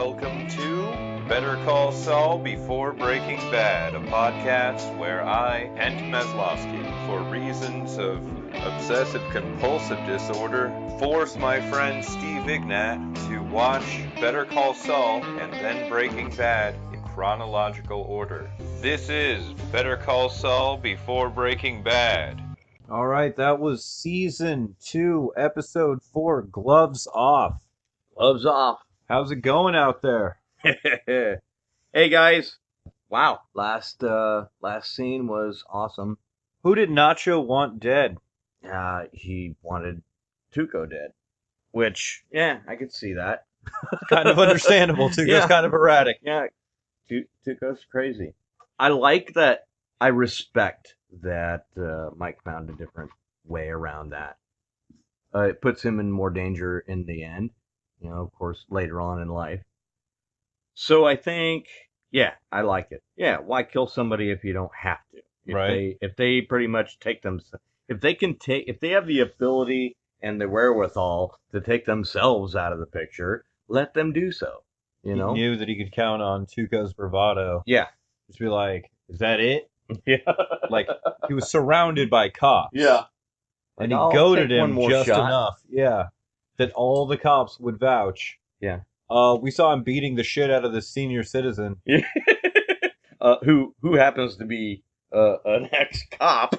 welcome to Better Call Saul Before Breaking Bad, a podcast where I, Kent Meslowski, for reasons of obsessive-compulsive disorder, force my friend Steve Ignat to watch Better Call Saul and then Breaking Bad in chronological order. This is Better Call Saul Before Breaking Bad. All right, that was Season 2, Episode 4, Gloves Off. Gloves off. How's it going out there? Hey guys. Wow. Last scene was awesome. Who did Nacho want dead? He wanted Tuco dead. Which, yeah, I could see that. Kind of understandable. Tuco's Yeah. kind of erratic. Yeah. Tuco's crazy. I like that. I respect that Mike found a different way around that. It puts him in more danger in the end. You know, of course, later on in life. So I think, yeah, I like it. Yeah, why kill somebody if you don't have to? If they pretty much take them, if they have the ability and the wherewithal to take themselves out of the picture, let them do so. You know? He knew that he could count on Tuco's bravado. Yeah. Just be like, is that it? Yeah. Like, he was surrounded by cops. Yeah. And I'll he goaded take one him more just shot. enough. Yeah. That all the cops would vouch. Yeah. We saw him beating the shit out of the senior citizen. Who happens to be an ex-cop.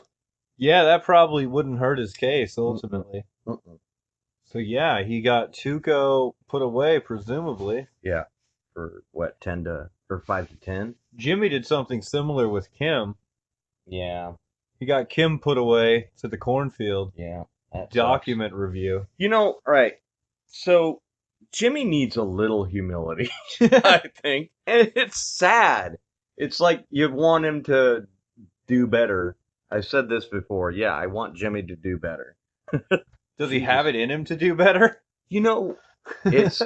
Yeah, that probably wouldn't hurt his case, ultimately. Mm-mm. So yeah, he got Tuco put away, presumably. Yeah. For what, 5 to 10? Jimmy did something similar with Kim. Yeah. He got Kim put away to the cornfield. Yeah. That Document review. You know, all right. So Jimmy needs a little humility, I think. And it's sad. It's like you want him to do better. I've said this before. Yeah, I want Jimmy to do better. Does he have it in him to do better? You know, it's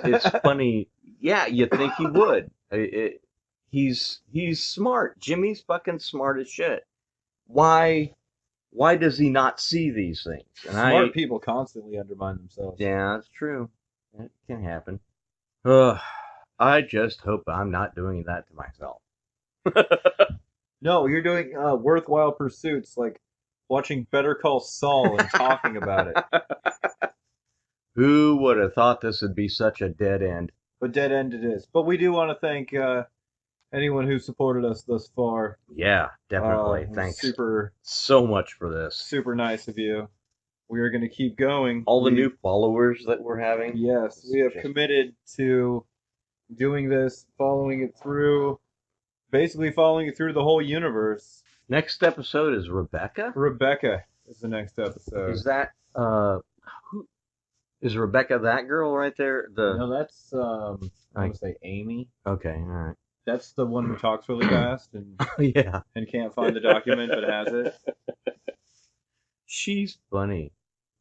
funny. Yeah, you think he would. He's smart. Jimmy's fucking smart as shit. Why does he not see these things? And Smart people constantly undermine themselves. Yeah, that's true. That can happen. I just hope I'm not doing that to myself. No, you're doing worthwhile pursuits like watching Better Call Saul and talking about it. Who would have thought this would be such a dead end? But dead end it is. But we do want to thank anyone who supported us thus far. Yeah, definitely. Thanks so much for this. Super nice of you. We are going to keep going. All the new followers that we're having. Yes, we have committed to doing this, following it through the whole universe. Next episode is Rebecca? Rebecca is the next episode. Is that, who is Rebecca that girl right there? No, that's, I want to say Amy. Okay, all right. That's the one who talks really fast and yeah, and can't find the document but has it. She's funny.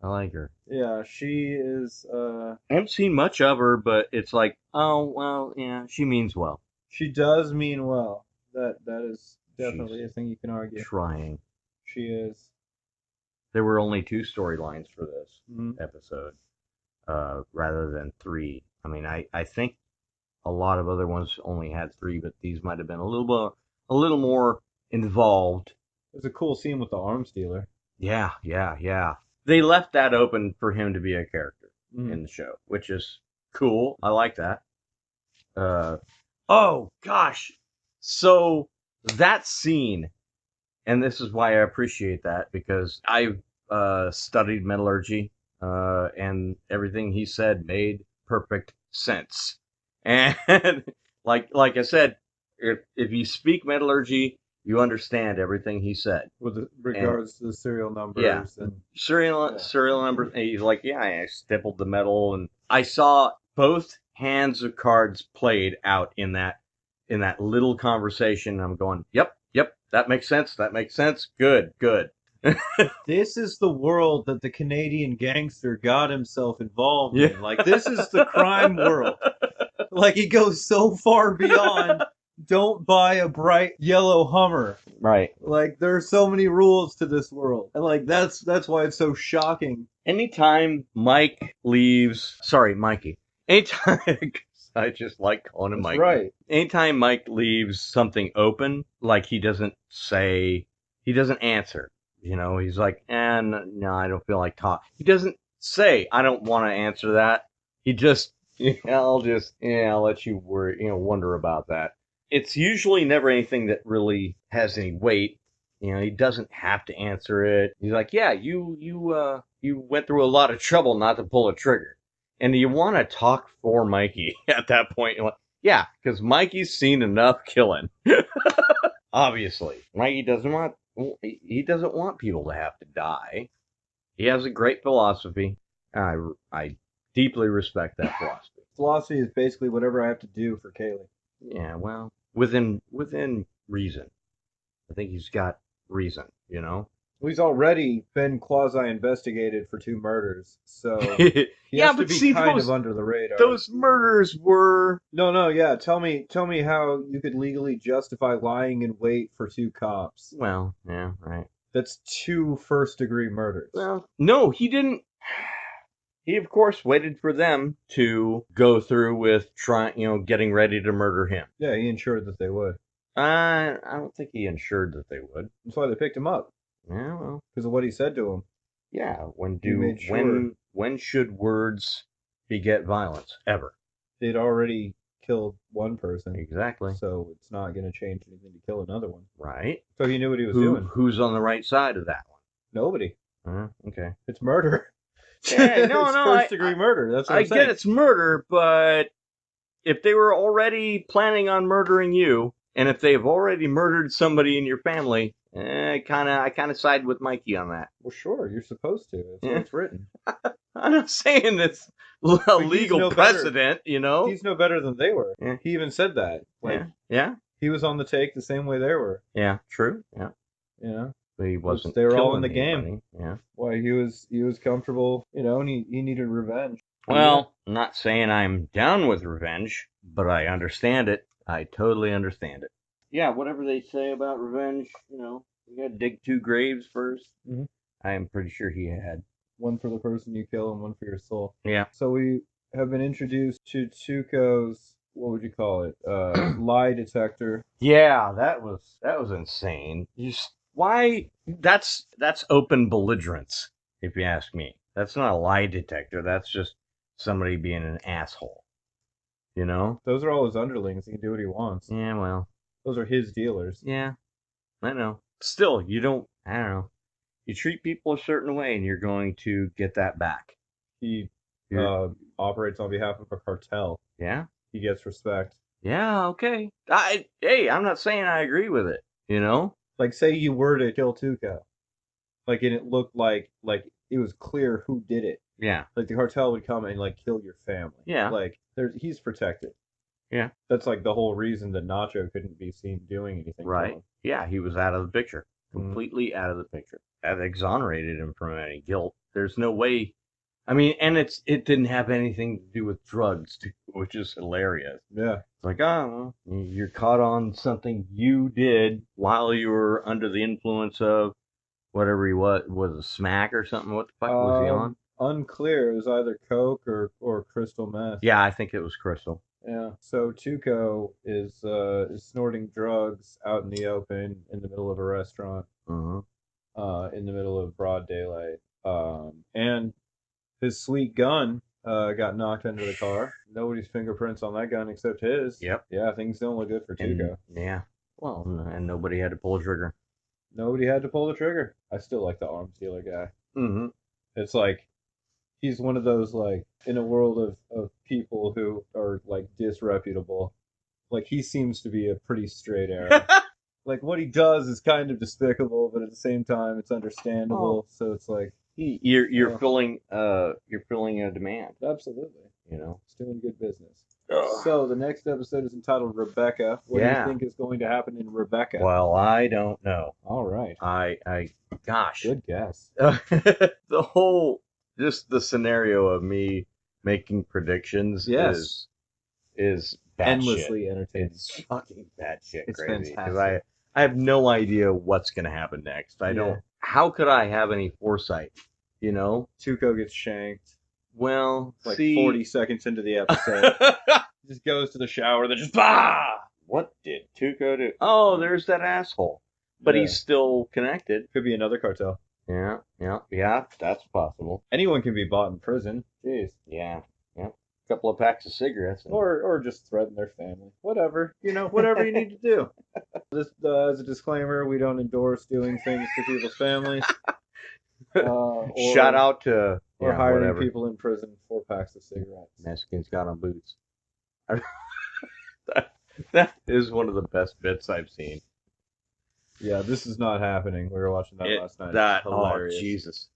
I like her. Yeah, she is. I haven't seen much of her, but it's like, oh well, yeah, she means well. She does mean well. That is definitely a thing you can argue. Trying. She is. There were only 2 storylines for this Mhm. episode, rather than 3. I mean, I think a lot of other ones only had 3, but these might have been a little more involved. There's a cool scene with the arms dealer. Yeah. They left that open for him to be a character Mhm. in the show, which is cool. I like that. Oh gosh. So that scene, and this is why I appreciate that, because I've studied metallurgy, and everything he said made perfect sense. And like I said, if you speak metallurgy, you understand everything he said. With regards to the serial numbers. Yeah. And Serial number. And he's like, yeah, I stippled the metal, and I saw both hands of cards played out in that little conversation. I'm going, yep, that makes sense. Good. This is the world that the Canadian gangster got himself involved in. Like, this is the crime world. Like, he goes so far beyond, don't buy a bright yellow Hummer. Right. Like, there are so many rules to this world. And, like, that's why it's so shocking. Anytime Mikey. Anytime I just like calling him That's Mikey. right. Anytime Mike leaves something open, like he doesn't answer. You know, he's like, no, I don't feel like talking. He doesn't say, I don't want to answer that. He just, I'll let you wonder about that. It's usually never anything that really has any weight. You know, he doesn't have to answer it. He's like, yeah, you went through a lot of trouble not to pull a trigger. And you want to talk for Mikey at that point. You're like, yeah, because Mikey's seen enough killing. Obviously, Mikey doesn't want people to have to die. He has a great philosophy. I deeply respect that philosophy. Philosophy is basically whatever I have to do for Kaylee. Yeah, well, within reason. I think he's got reason, you know? Well, he's already been quasi-investigated for 2 murders, so he Yeah, has to but be see, kind of under the radar. those murders were... No, yeah. Tell me how you could legally justify lying in wait for 2 cops. Well, yeah, right. That's 2 first-degree murders. Well, no, he didn't. He, of course, waited for them to go through with getting ready to murder him. Yeah, he ensured that they would. I don't think he ensured that they would. That's why they picked him up. Yeah, well, Because of what he said to him. yeah. made sure. When should words beget violence? Ever? They'd already killed one person. Exactly. So it's not going to change anything to kill another one. Right. So he knew what he was doing. Who's on the right side of that one? Nobody. Okay. It's murder. Yeah, no, it's no. First-degree murder. That's what I'm saying. I get it's murder, but if they were already planning on murdering you, and if they've already murdered somebody in your family, I kind of side with Mikey on that. Well, sure, you're supposed to. That's what it's written. I'm not saying it's a legal precedent, you know. He's no better than they were. Yeah. He even said that. Yeah. He was on the take the same way they were. Yeah. True. Yeah. You know. But he wasn't. They were all in the anybody. game. Yeah. Why he was comfortable, and he needed revenge. Well, I'm not saying I'm down with revenge, but I understand it. I totally understand it. Yeah, whatever they say about revenge, you gotta dig 2 graves first. Mm-hmm. I am pretty sure he had. One for the person you kill and one for your soul. Yeah. So we have been introduced to Tuco's, what would you call it? Lie detector. Yeah, that was insane. Why? That's open belligerence, if you ask me. That's not a lie detector. That's just somebody being an asshole. You know? Those are all his underlings. He can do what he wants. Yeah, well. Those are his dealers. Yeah, I know. Still, I don't know. You treat people a certain way and you're going to get that back. He operates on behalf of a cartel. Yeah? He gets respect. Yeah, okay. I'm not saying I agree with it, you know? Like, say you were to kill Tuco. Like, and it looked like it was clear who did it. Yeah. Like, the cartel would come and, like, kill your family. Yeah. Like, he's protected. Yeah. That's, like, the whole reason that Nacho couldn't be seen doing anything. Right. Yeah, he was out of the picture. Completely out of the picture. That exonerated him from any guilt. There's no way. I mean, and it didn't have anything to do with drugs, too, which is hilarious. Yeah. It's like, well, you're caught on something you did while you were under the influence of whatever he was a smack or something. What the fuck was he on? Unclear. It was either coke or crystal meth. Yeah, I think it was crystal. Yeah. So Tuco is snorting drugs out in the open in the middle of a restaurant. In the middle of broad daylight. And his sweet gun got knocked under the car. Nobody's fingerprints on that gun except his. Yep. Yeah, things don't look good for Tuco. Yeah. Well, and nobody had to pull a trigger. Nobody had to pull the trigger. I still like the arms dealer guy. Mm-hmm. It's like he's one of those, like, in a world of people who are, like, disreputable. Like, he seems to be a pretty straight arrow. Like, what he does is kind of despicable, but at the same time, it's understandable. So it's like you're filling a demand. Absolutely. It's doing good business. So the next episode is entitled Rebecca. What do you think is going to happen in Rebecca? Well, I don't know. All right. Gosh. Good guess. The whole, just the scenario of me making predictions is bad endlessly shit. entertaining. It's fucking bad shit. It's crazy. fantastic. I have no idea what's going to happen next. I don't. How could I have any foresight? Tuco gets shanked. Well, like 40 seconds into the episode. Just goes to the shower, then just bah! What did Tuco do? Oh, there's that asshole. But Yeah. he's still connected. Could be another cartel. Yeah, that's possible. Anyone can be bought in prison. Jeez. Yeah. A couple of packs of cigarettes. Or just threaten their family. Whatever. Whatever you need to do. This, as a disclaimer, we don't endorse doing things to people's families. Shout out to or hiring whatever. people in prison for packs of cigarettes. Mexicans got on boots. that is one of the best bits I've seen. Yeah, this is not happening. We were watching that last night. Hilarious. Oh, Jesus.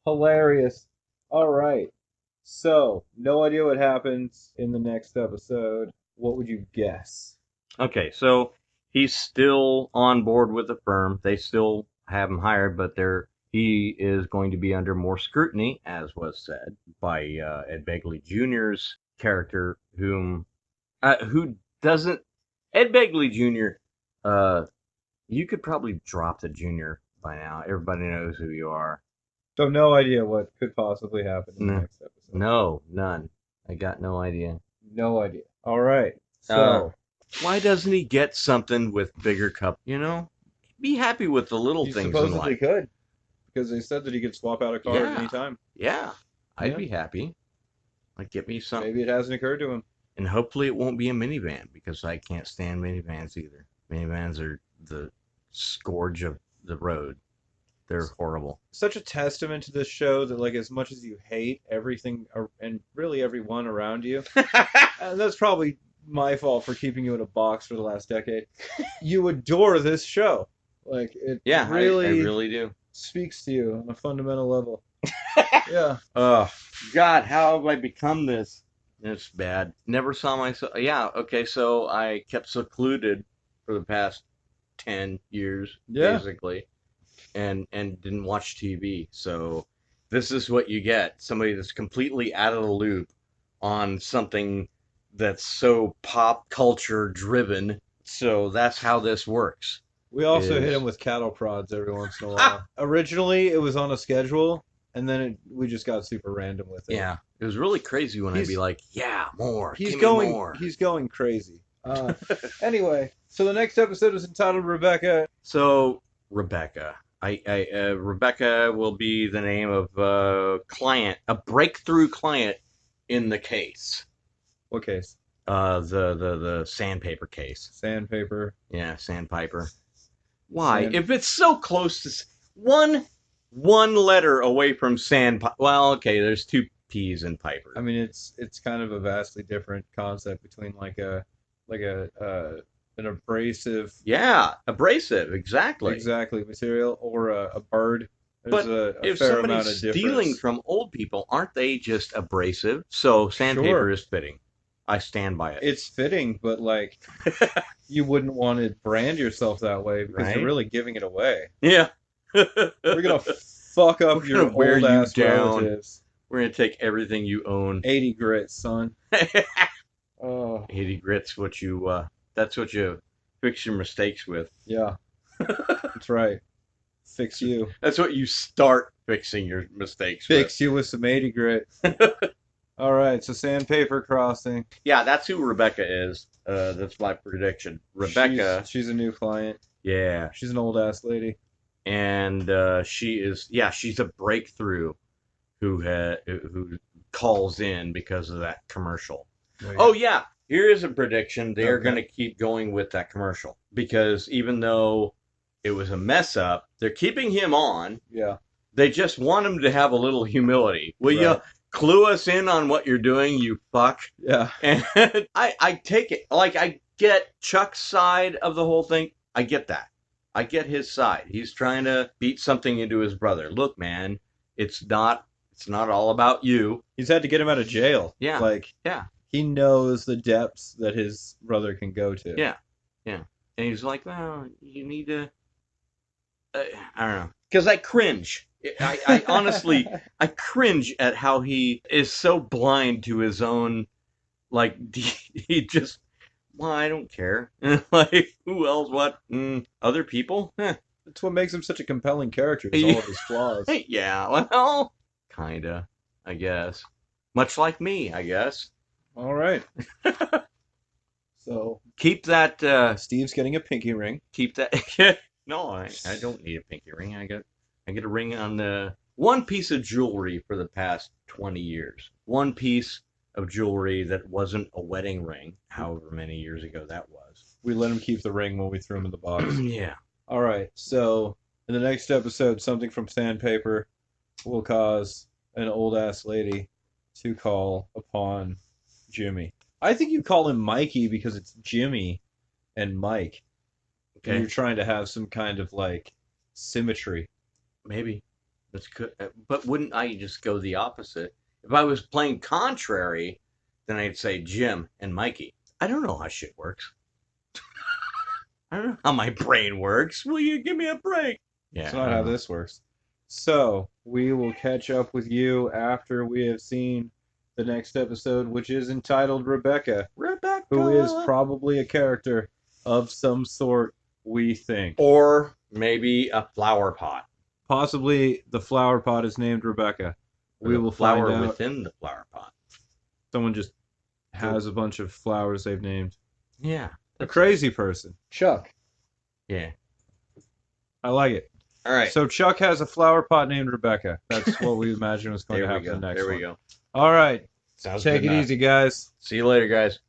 Hilarious. All right. So, no idea what happens in the next episode. What would you guess? Okay, so he's still on board with the firm. They still have him hired, but he is going to be under more scrutiny, as was said by Ed Begley Jr.'s character, who doesn't. Ed Begley Jr. You could probably drop the junior by now. Everybody knows who you are. So no idea what could possibly happen in the next episode. No, none. I got no idea. No idea. All right. So why doesn't he get something with bigger cup? Be happy with the little things in life. He supposedly could, because they said that he could swap out a car at any time. Yeah, I'd be happy. Like, get me something. Maybe it hasn't occurred to him. And hopefully it won't be a minivan, because I can't stand minivans either. Minivans are the scourge of the road. They're horrible. Such a testament to this show that, like, as much as you hate everything and really everyone around you, and that's probably my fault for keeping you in a box for the last decade, you adore this show. Like, it really, I really do. Speaks to you on a fundamental level. Yeah. Oh, God, how have I become this? It's bad. Never saw myself. Yeah, okay, so I kept secluded for the past 10 years, basically, and didn't watch TV. So this is what you get. Somebody that's completely out of the loop on something that's so pop culture driven. So that's how this works. We also hit him with cattle prods every once in a while. Originally, it was on a schedule, and then we just got super random with it. Yeah, it was really crazy when I'd be like, more. He's give going me more. He's going crazy. Anyway, so the next episode is entitled Rebecca. So, Rebecca. Rebecca will be the name of a client, a breakthrough client in the case. What case? The sandpaper case. Sandpaper. Yeah, Sandpiper. Why? If it's so close to one letter away from Sandpiper. Well, okay, there's two P's in Piper. I mean, it's kind of a vastly different concept between an abrasive. Yeah, abrasive, exactly. Exactly, material or a bird. There's but a if fair somebody's amount of difference. stealing from old people, aren't they just abrasive? So sandpaper is fitting. I stand by it. It's fitting, but like you wouldn't want to brand yourself that way because you're really giving it away. Yeah. We're gonna fuck up your old ass relatives. We're gonna take everything you own. 80 grits, son. 80 grits, that's what you fix your mistakes with. Yeah. That's right. Fix you. That's what you start fixing your mistakes with. Fix you with some 80 grit. All right, so Sandpaper Crossing. Yeah, that's who Rebecca is. That's my prediction. Rebecca. She's a new client. Yeah. She's an old ass lady. And she's a breakthrough who calls in because of that commercial. Oh yeah, here is a prediction. They're going to keep going with that commercial because even though it was a mess up, they're keeping him on. Yeah. They just want him to have a little humility. Will you clue us in on what you're doing, you fuck? Yeah. And I take it. Like, I get Chuck's side of the whole thing. I get that. I get his side. He's trying to beat something into his brother. Look, man, it's not all about you. He's had to get him out of jail. Yeah. He knows the depths that his brother can go to. Yeah. And he's like, well, you need to... I don't know. Because I cringe. I honestly, I cringe at how he is so blind to his own, like, he just... Well, I don't care. Like, who else? What? Other people? That's what makes him such a compelling character, is all of his flaws. Yeah, well, kinda, I guess. Much like me, I guess. All right. So Keep that. Steve's getting a pinky ring. Keep that. No, I don't need a pinky ring. I get a ring on the one piece of jewelry for the past 20 years. One piece of jewelry that wasn't a wedding ring, however many years ago that was. We let him keep the ring when we threw him in the box. Yeah. All right. So in the next episode, something from sandpaper will cause an old ass lady to call upon Jimmy. I think you call him Mikey because it's Jimmy and Mike. Okay. And you're trying to have some kind of like symmetry. Maybe. That's good. But wouldn't I just go the opposite? If I was playing contrary, then I'd say Jim and Mikey. I don't know how shit works. I don't know how my brain works. Will you give me a break? Yeah. That's not how this works. So we will catch up with you after we have seen the next episode, which is entitled Rebecca. Rebecca. Who is probably a character of some sort, we think. Or maybe a flower pot. Possibly the flower pot is named Rebecca. We will find flower out. Within the flower pot. Someone just has a bunch of flowers they've named. Yeah. A crazy person. Chuck. Yeah. I like it. All right. So Chuck has a flower pot named Rebecca. That's what we imagine was going to happen next one. There we go. All right. Sounds Take good it enough. easy, guys. See you later, guys.